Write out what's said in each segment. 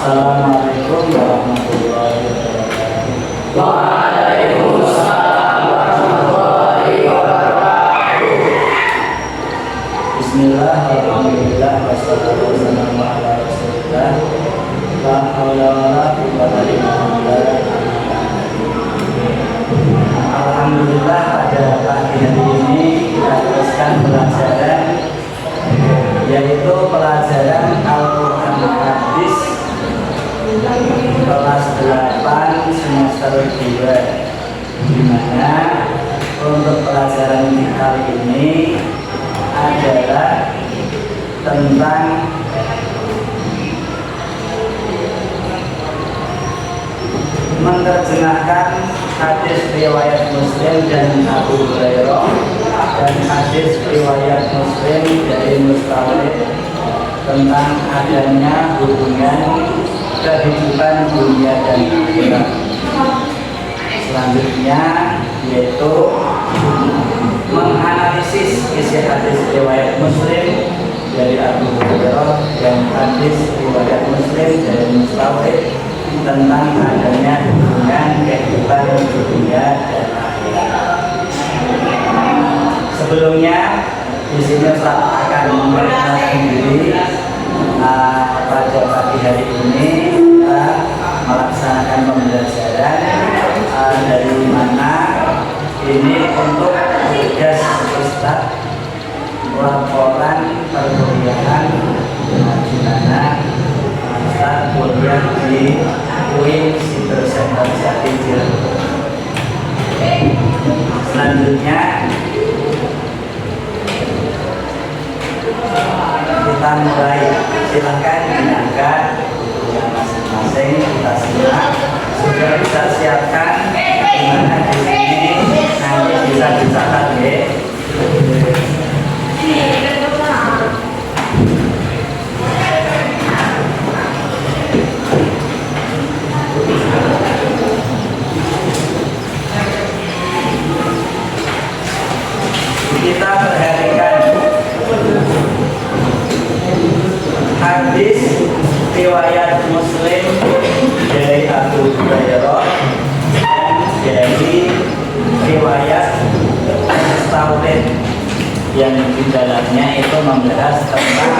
Assalamualaikum warahmatullahi wabarakatuh. Waalaikumsalam warahmatullahi wabarakatuh. Bismillah, alhamdulillah, wassalatu wassalamu ala rasulillah. La haula wala quwwata illa billah. Alhamdulillah, pada pagi hari ini kita teruskan pelajaran, yaitu pelajaran Al-Quran Hadis kelas 8 semester 2, di mana untuk pelajaran kali ini adalah tentang menerjemahkan hadis riwayat Muslim dan Abu Hurairah dan hadis riwayat Muslim dari Mustawid tentang adanya hubungan kehidupan dunia dan akhirat. Selanjutnya yaitu menganalisis isi hadis riwayat Muslim dari Abu Hurairah dan hadis riwayat Muslim dari Mustawid tentang adanya hubungan kehidupan dunia dan akhirat. Sebelumnya di sini Ustaz akan memperkenalkan diri. Pada pagi hari ini kita melaksanakan pembelajaran dari mana ini untuk tugas Ustaz laporan perkuliahan di mana Ustaz kuliah di UIN Siber Center Jatijir. Selanjutnya kita mulai, silahkan diangkat yang masing-masing kita simak. Sudah bisa siapkan dimana di sini nanti bisa dicatat ya. Kita perhatikan hadis riwayat Muslim dari Abu Hurairah dan dari riwayat Mustawid yang di dalamnya itu membahas tentang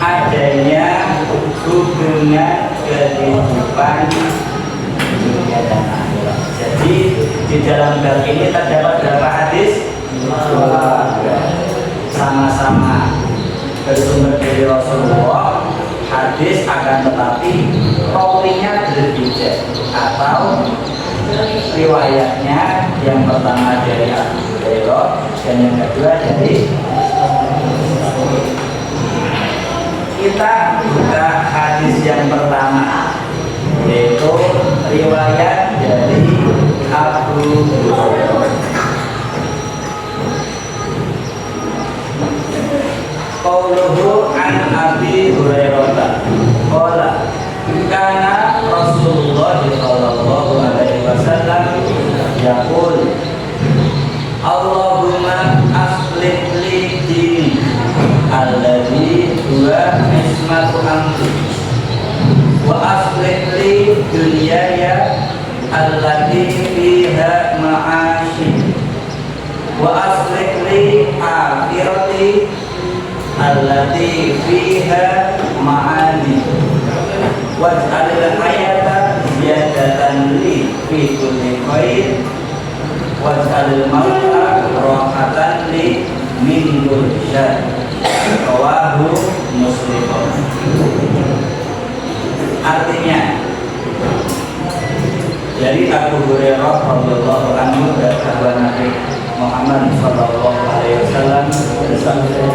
adanya hubungan kehidupan dunia dan akhirat. Jadi di dalam bab ini terdapat berapa hadis? Sama-sama bersumber dari Rasulullah hadis, akan tetapi rawinya berbeda atau riwayatnya yang pertama dari Abu Hurairah dan yang kedua dari kita buka hadis yang pertama, yaitu riwayat dari Abu Hurairah. Qauluhu an Abi Hurairah qala kana Rasulullah sallallahu alaihi wasallam yaqul Allahumma aslih li dini alladhi huwa ismatu amri wa aslih li dunyaya allati fiha ma'ashi wa aslih li akhirati allati fiha ma'ani waj'alil hayata ziyadatan li fi kulli khair waj'alil mauta rahatan li min kulli syarr. Rawahu Muslim. Artinya dari Abu Hurairah radhiyallahu anhu bahwa Nabi Muhammad sallallahu alaihi wasallam bersabda,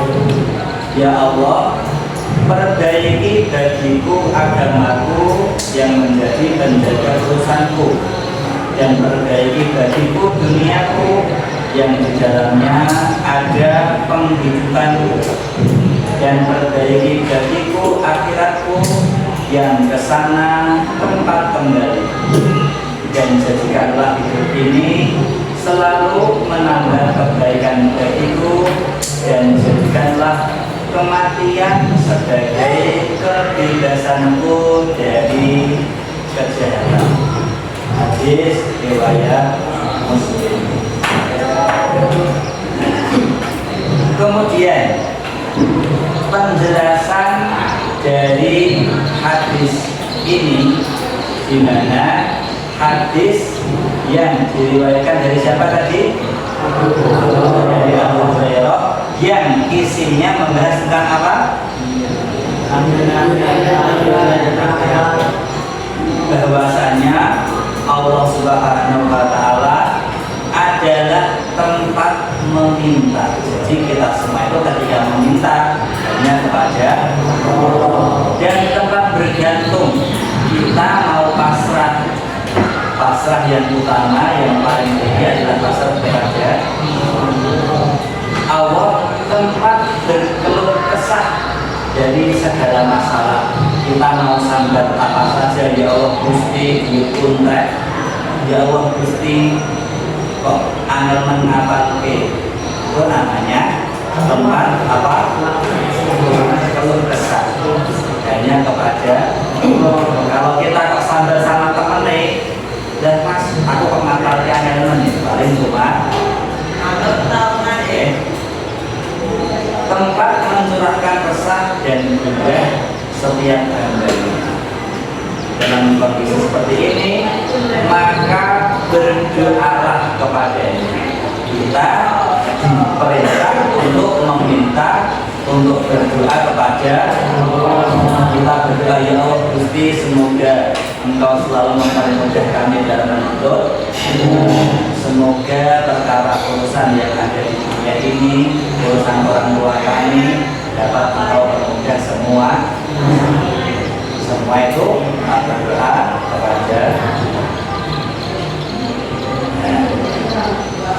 ya Allah, perbaiki bagiku agamaku yang menjadi penjaga urusanku, dan perbaiki bagiku duniaku yang di dalamnya ada penghidupanku, dan perbaiki bagiku akhiratku yang kesana tempat kembali, dan jadikanlah hidup ini selalu menambah kebaikan bagiku, dan jadikanlah kematian sebagai kebebasanku dari penjelasan dari hadis ini, di mana hadis yang diriwayatkan dari siapa tadi? Dari Abu Hurairah, yang isinya membahas tentang apa? Bahwasanya Allah Subhanahu wa Ta'ala adalah tempat meminta. Jadi kita semua itu ketika meminta hanya kepada Allah, dan tempat bergantung. Kita mau pasrah, pasrah yang utama, yang paling tinggi adalah pasrah kepada Allah. Tempat berkeluh kesah dari segala masalah. Kita mau sambat apa saja, ya Allah Gusti dipuntek, ya Allah Gusti kok angel mengapake, itu namanya tempat apa? Keluh kesah hanya kepada Allah. Kalau kita kok sambat sama temen nih, dan mas aku kok ngapalke angel nih, paling cuma tempat mencurahkan resah dan juga setiap hambanya. Dalam kondisi seperti ini, maka berdoalah kepadanya. Kita diperintah untuk meminta, untuk berdoa kepada Allah. Kita berdoa, ya Allah Gusti, semoga Engkau selalu mempermudah kami dalam menuntut, semoga perkara urusan yang ada di dunia ini, urusan orang tua kami, dapat Engkau permudah semua. Semua itu berdoa kepada.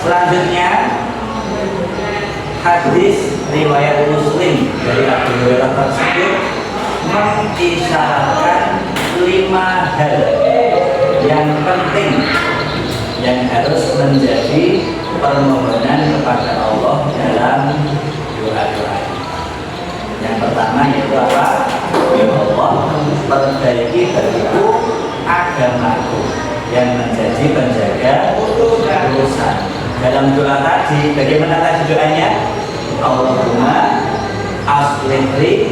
Selanjutnya hadis riwayat Muslim dari Abu Hurairah tersebut mengisyaratkan 5 hal yang penting yang harus menjadi permohonan kepada Allah dalam doa-doa. Yang pertama yaitu apa? Ya Allah, perbaiki bagiku agamaku yang menjadi penjaga urusan. Dalam doa tadi, bagaimana tadi doanya? Allahumma aslihli,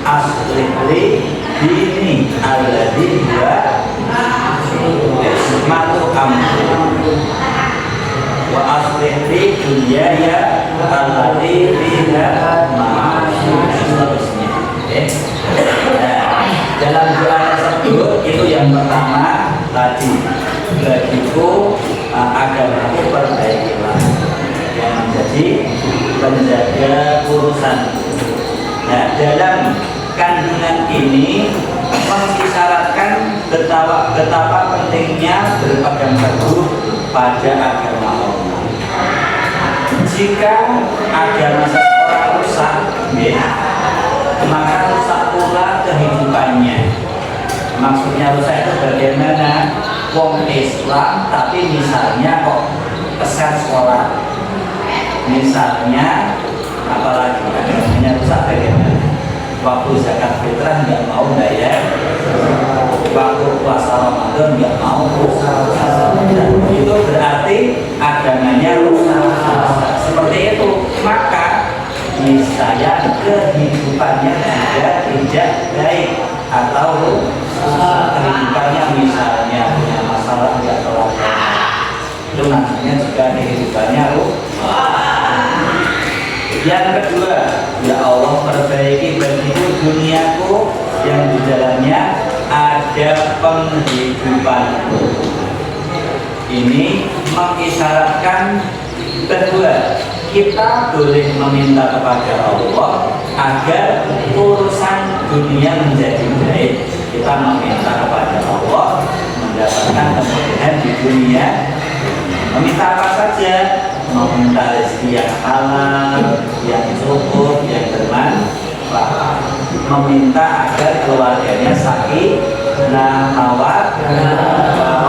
aslihli dini alladhi huwa ismatu amri wa aslihli dunyaya alladhi fiha ma'ashi. Seterusnya. Dalam doa tersebut itu yang pertama tadi, bagiku agamaku perbaikilah yang menjadi penjaga urusan. Nah, dalam kandungan ini mengisyaratkan betapa pentingnya berpegang teguh pada agama Allah. Jika agama seseorang rusak, maka rusak pula kehidupannya. Maksudnya rusak itu bagaimana? Wong Islam tapi misalnya kok pesan sekolah, misalnya apalagi agamanya rusak bagaimana? Waktu zakat fitrah nggak mau bayar, waktu puasa Ramadan nggak mau puasa, itu berarti agamanya rusak. Seperti itu, maka niscaya kehidupannya juga tidak baik, atau kehidupannya misalnya punya masalah nggak kelar, itu namanya juga kehidupannya rusak. Yang kedua, ya Allah perbaiki bagiku duniaku yang di dalamnya ada penghidupanku. Ini mengisyaratkan kedua, kita boleh meminta kepada Allah agar urusan dunia menjadi baik. Kita meminta kepada Allah mendapatkan kemudahan di dunia. Meminta apa saja? Meminta rezeki yang halal, yang cukup, yang bermanfaat. Meminta agar keluarganya sakinah, mawaddah.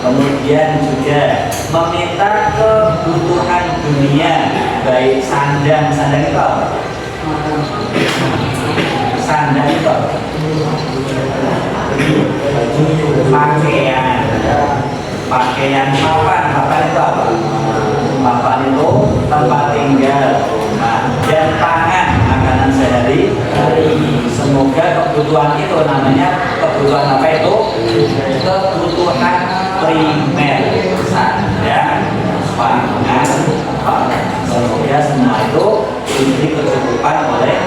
Kemudian juga meminta kebutuhan dunia, baik sandang itu apa? Sandang itu pakaian papan itu apa? Papan itu tempat tinggal, diberi kecukupan oleh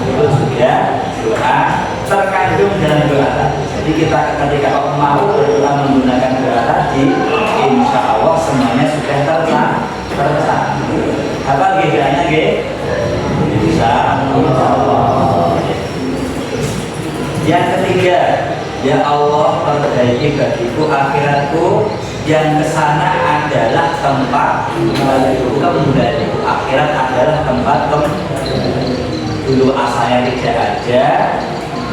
itu juga doa terkandung dalam doa tadi. Jadi kita ketika mau berdoa menggunakan doa tadi, insya Allah semuanya sudah tercapai. Apa bedanya, Insya Allah. Yang ketiga, ya Allah perbaiki bagiku akhiratku, yang kesana adalah tempat kembali. Akhirat adalah tempat dulu asalnya tidak ada,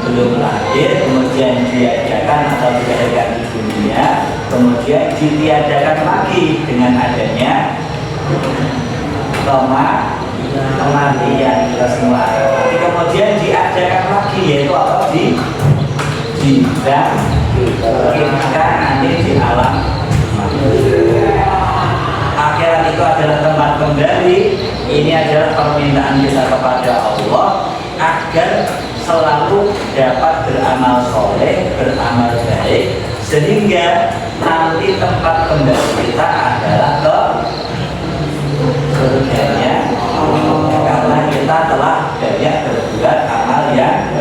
belum lahir, kemudian diadakan atau diadakan di dunia, kemudian ditiadakan lagi dengan adanya kematian kita semua. Tapi kemudian diadakan lagi, yaitu apa? Dibangkitkan nanti di alam. Akhirat itu adalah tempat kembali. Ini adalah permintaan kita kepada Allah agar selalu dapat beramal soleh, beramal baik, sehingga nanti tempat kembali kita adalah ke surganya, karena kita telah banyak berbuat amal yang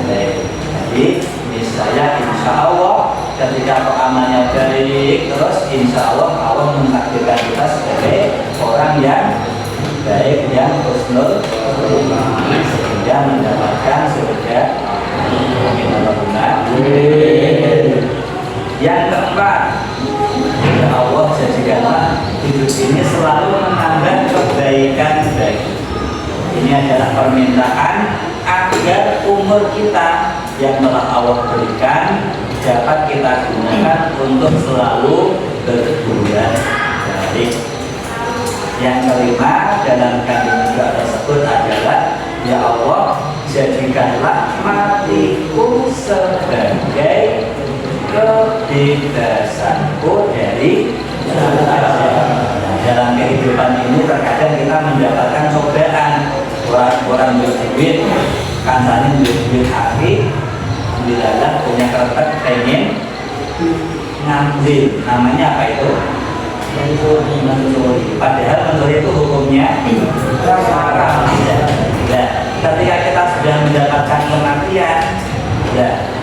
baik. Jadi misalnya insya Allah ketika amalnya baik, terus insya Allah Allah mentakdirkan kita sebagai orang yang baik, yang husnul, sehingga mendapatkan surga. Yang keempat, ya Allah jadikanlah hidup ini selalu menambah kebaikan baik. Ini adalah permintaan agar umur kita yang telah Allah berikan dapat kita gunakan untuk selalu berbuat baik. Yang kelima dalam kandungan doa tersebut adalah, ya Allah jadikanlah matiku sebagai kebebasanku dari dalam kehidupan ini. Terkadang kita mendapatkan cobaan, orang berduit, kancane duit hati, alhamdulillah punya kertas pengen ngambil, namanya apa itu? Mencuri. Padahal mencuri itu hukumnya haram. Nah, ketika kita sudah mendapatkan kematian,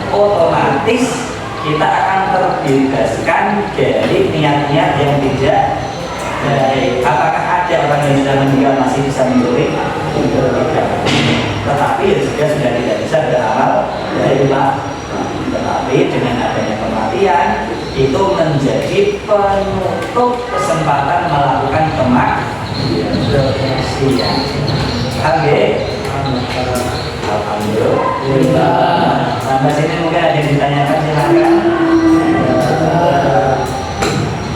otomatis kita akan terbebaskan dari niat-niat yang tidak baik. Apakah ada orang yang sudah meninggal masih bisa mencuri? Tidak. Tetapi ya sudah tidak bisa beramal baik. Tetapi dengan adanya kematian itu menjadi penutup kesempatan melakukan kemaksiatan. Alhamdulillah. Sampai sini mungkin ada yang ditanyakan, silakan.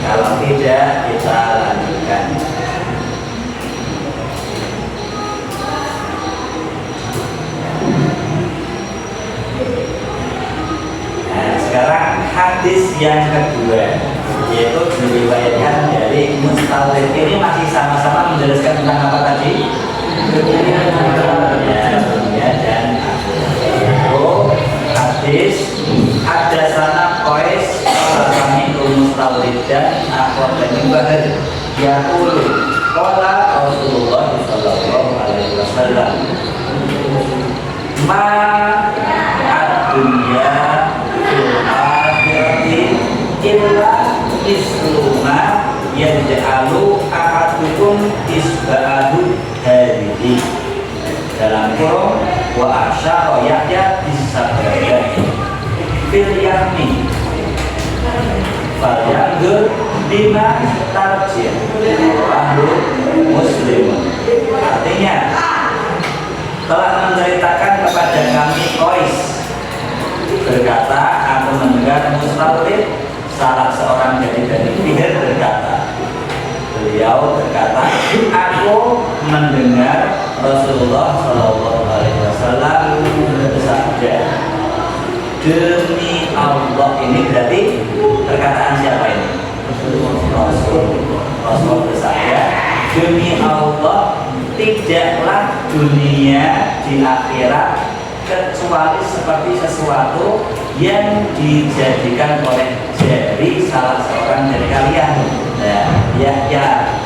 Kalau tidak, kita lanjutkan. Nah, sekarang hadis yang kedua, yaitu diriwayatkan dari Mustawrid. Ini masih sama-sama menjelaskan tentang apa tadi? Dunia dan hadis ada sana Qais kami Mustawrid dan akhwatani bahar yaqulu qala Rasulullah sallallahu alaihi wasallam ma ad-dunya fil akhirati illa isluma yaj'alu ahadukum isba'ahu hadhihi dalam kurung wa asyara yahya bisabada fil yahmi fal yandur bima tarjih ahlu muslim. Artinya telah menceritakan kepada kami Qais berkata, aku mendengar Mustawrid salah seorang dari Bani Fihr berkata, beliau berkata, aku mendengar Rasulullah Shallallahu Alaihi Wasallam bersabda, demi Allah. Ini berarti perkataan siapa ini? Rasul bersabda, demi Allah tidaklah dunia di akhirat kecuali seperti sesuatu yang dijadikan oleh jari salah seorang dari kalian. Nah, ya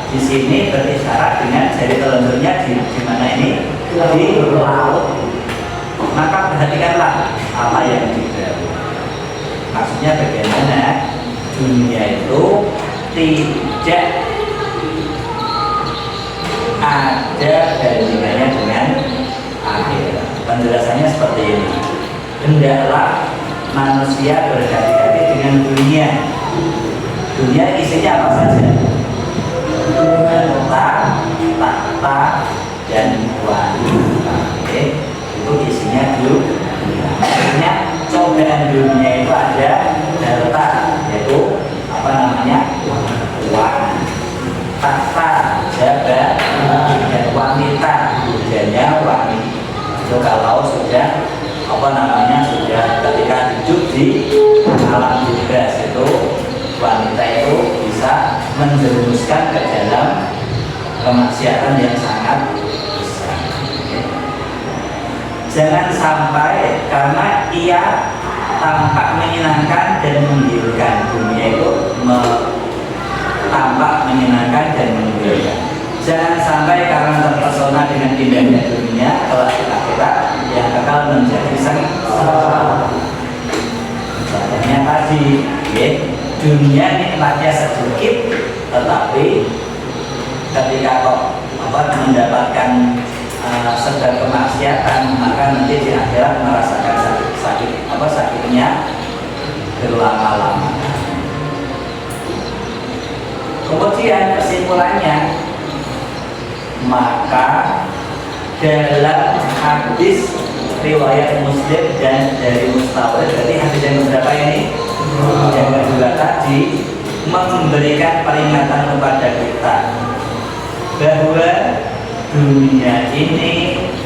Di sini berisyarat dengan jari telunjuknya di mana ini? Di laut. Maka perhatikanlah apa yang dibawa. Maksudnya bagaimana dunia itu tidak ada bandingannya dengan akhirat. Penjelasannya seperti ini. Hendaklah manusia berhati-hati dengan dunia. Dunia isinya apa saja? Harta, tahta, dan wanita. Itu isinya dunia. Artinya cobaan dunia itu ada harta, yaitu apa namanya? Uang, tahta, jabat, dan wanita. Tujuannya wanita. Itu kalau sudah apa namanya sudah ketika hidup di alam bebas itu wanita itu bisa menjerumuskan ke dalam kemaksiatan yang sangat besar. Jangan sampai karena ia tampak menyenangkan dan menggiurkan, dunia itu tampak menyenangkan dan menggiurkan. Jangan sampai karena terpesona dengan indahnya dunia kelak di akhirat yang akan menjadi sengsara. Contohnya tadi, dunia nikmatnya sedikit, tetapi ketika kok mendapatkan sedang kemaksiatan, maka nanti di akhirat merasakan sakitnya berlama-lama. Kemudian kesimpulannya, maka dalam hadis riwayat Muslim dan dari Mustawrid, jadi hadis yang beberapa ini yang kedua tadi memberikan peringatan kepada kita bahwa dunia ini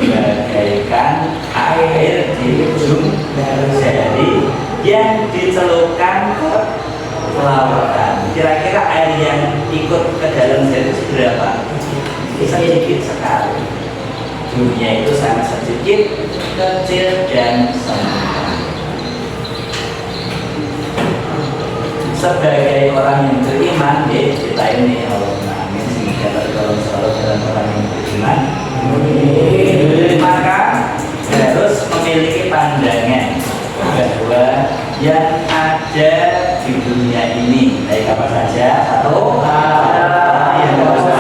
bagaikan air di ujung jari yang dicelupkan ke lautan. Kira-kira air yang ikut ke dalam jari itu berapa? Sedikit sekali. Dunia itu sangat sedikit, kecil dan sempurna. Sebagai orang yang beriman, kita ini Allahumma amin, sehingga tergolong selalu dalam orang yang beriman, maka harus memiliki pandangan bahwa yang ada di dunia ini baik apa saja, satu yang kedua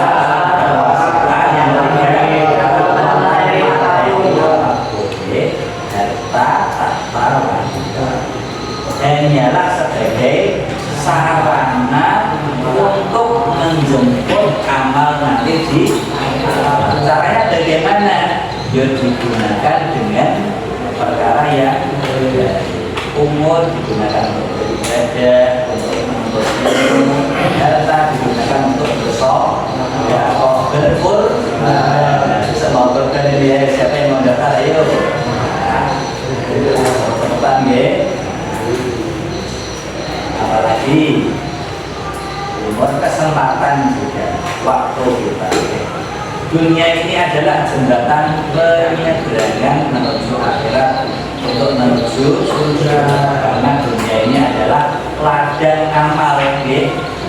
hanyalah sebagai sarana untuk menjemput amal nanti di caranya bagaimana? Ya digunakan dengan perkara yang umur digunakan untuk beribadah, untuk menuntut ilmu, harta digunakan untuk bersodakoh, berkurban. Semua berkurban ini siapa yang mau daftar? Ayo. Cepetan ya. Apalagi umur kesempatan juga waktu kita. Dunia ini adalah jembatan penyeberangan menuju akhirat untuk menuju surga, karena dunia ini adalah ladang amal.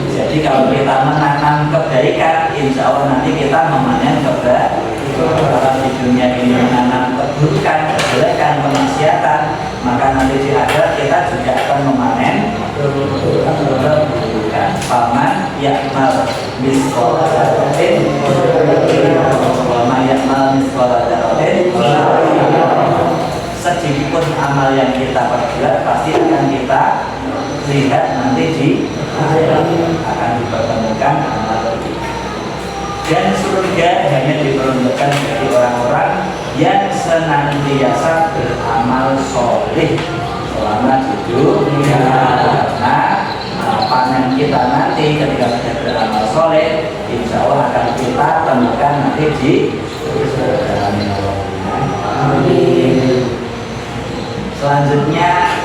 Jadi kalau kita menanam kebaikan, insya Allah nanti kita memanen kebaikan. Kalau di dunia ini menanam keburukan, kejelekan, kemaksiatan, maka nanti di akhirat kita juga akan memanen keburukan. Paman yakmal misqala dzarratin wa ma yakmal misqala dzarratin, sedikit pun amal yang kita perbuat pasti akan kita lihat nanti di akhirat akan dipertemukan amal kita. Dan surga hanya diperuntukkan bagi orang-orang yang senantiasa beramal soleh selama di dunia. Karena panen kita nanti ketika sudah beramal soleh, insya Allah akan kita temukan nanti di surga. Amin. Selanjutnya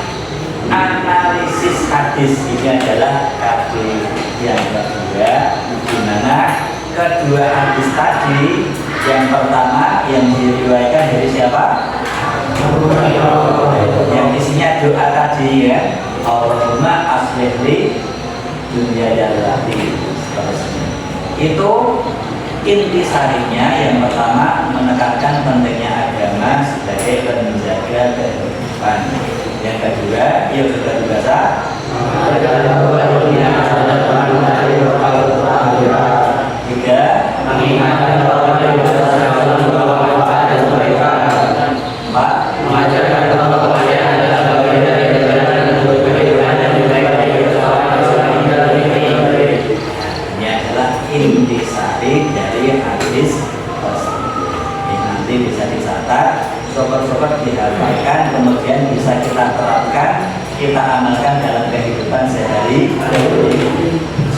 analisis hadis ini adalah hadis yang kedua, di mana kedua hadis tadi, yang pertama yang diriwayatkan dari siapa? Yang isinya doa tadi ya, Allahumma aslih li dunya allati, seterusnya. Itu intisarinya yang pertama menekankan pentingnya agama sebagai penjaga kehidupan. Yang kedua, yuk kita baca. Tiga, mengingatkan bahwa empat, mengajarkan bahwa kepercayaan adalah bagian dari perjalanan untuk kehidupan dan baik bagi ini adalah intisari dari hadis tersebut. Ini nanti bisa dicatat, sobat-sobat dihafalkan, kemudian bisa kita terapkan, kita amalkan dalam kehidupan sehari-hari.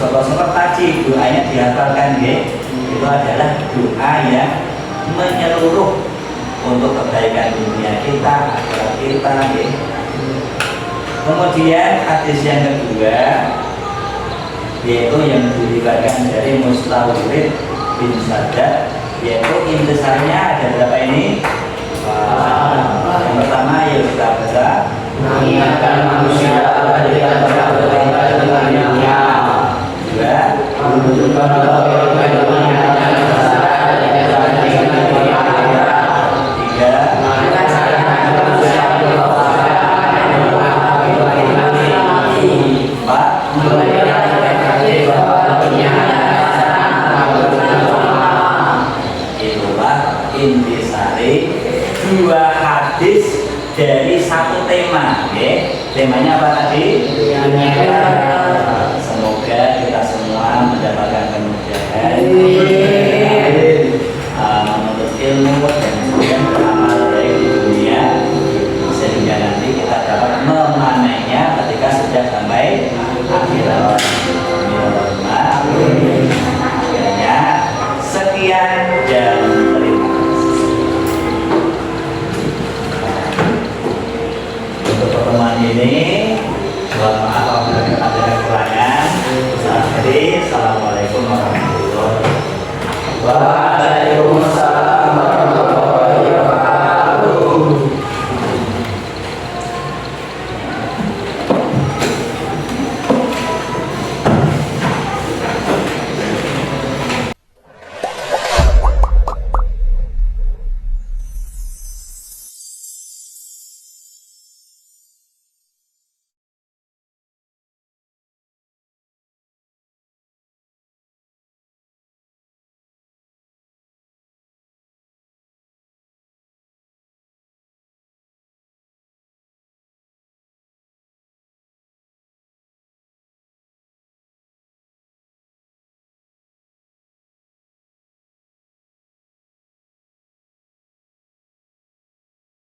Sobat-sobat tadi doanya dihafalkan, itu adalah doa yang menyeluruh untuk kebaikan dunia kita, akhirat kita. Kemudian hadis yang kedua, yaitu yang diriwayatkan dari Mustawrid bin Saddad, yaitu intisarinya ada berapa ini? Yang pertama yuk kita baca. Mengingatkan manusia agar tidak berbuat dengannya. Dua, menunjukkan bahwa kehidupan yang ada dan tidak banding dengan dunia akhirat. tiga, Mengajarkan manusia bahwa empat, memberikan refleksi bahwa dunia itulah intisari dua hadis dari satu tema. Temanya apa tadi? Semoga kita semua mendapatkan kemudahan menuntut ilmu dan kemudian beramal baik di dunia, sehingga nanti kita dapat memanennya ketika sudah sampai akhirat. Akhirnya sekian dan terima kasih. Untuk pertemuan ini, mohon maaf apabila ada kekurangan. Assalamualaikum warahmatullahi wabarakatuh. Waalaikumsalam.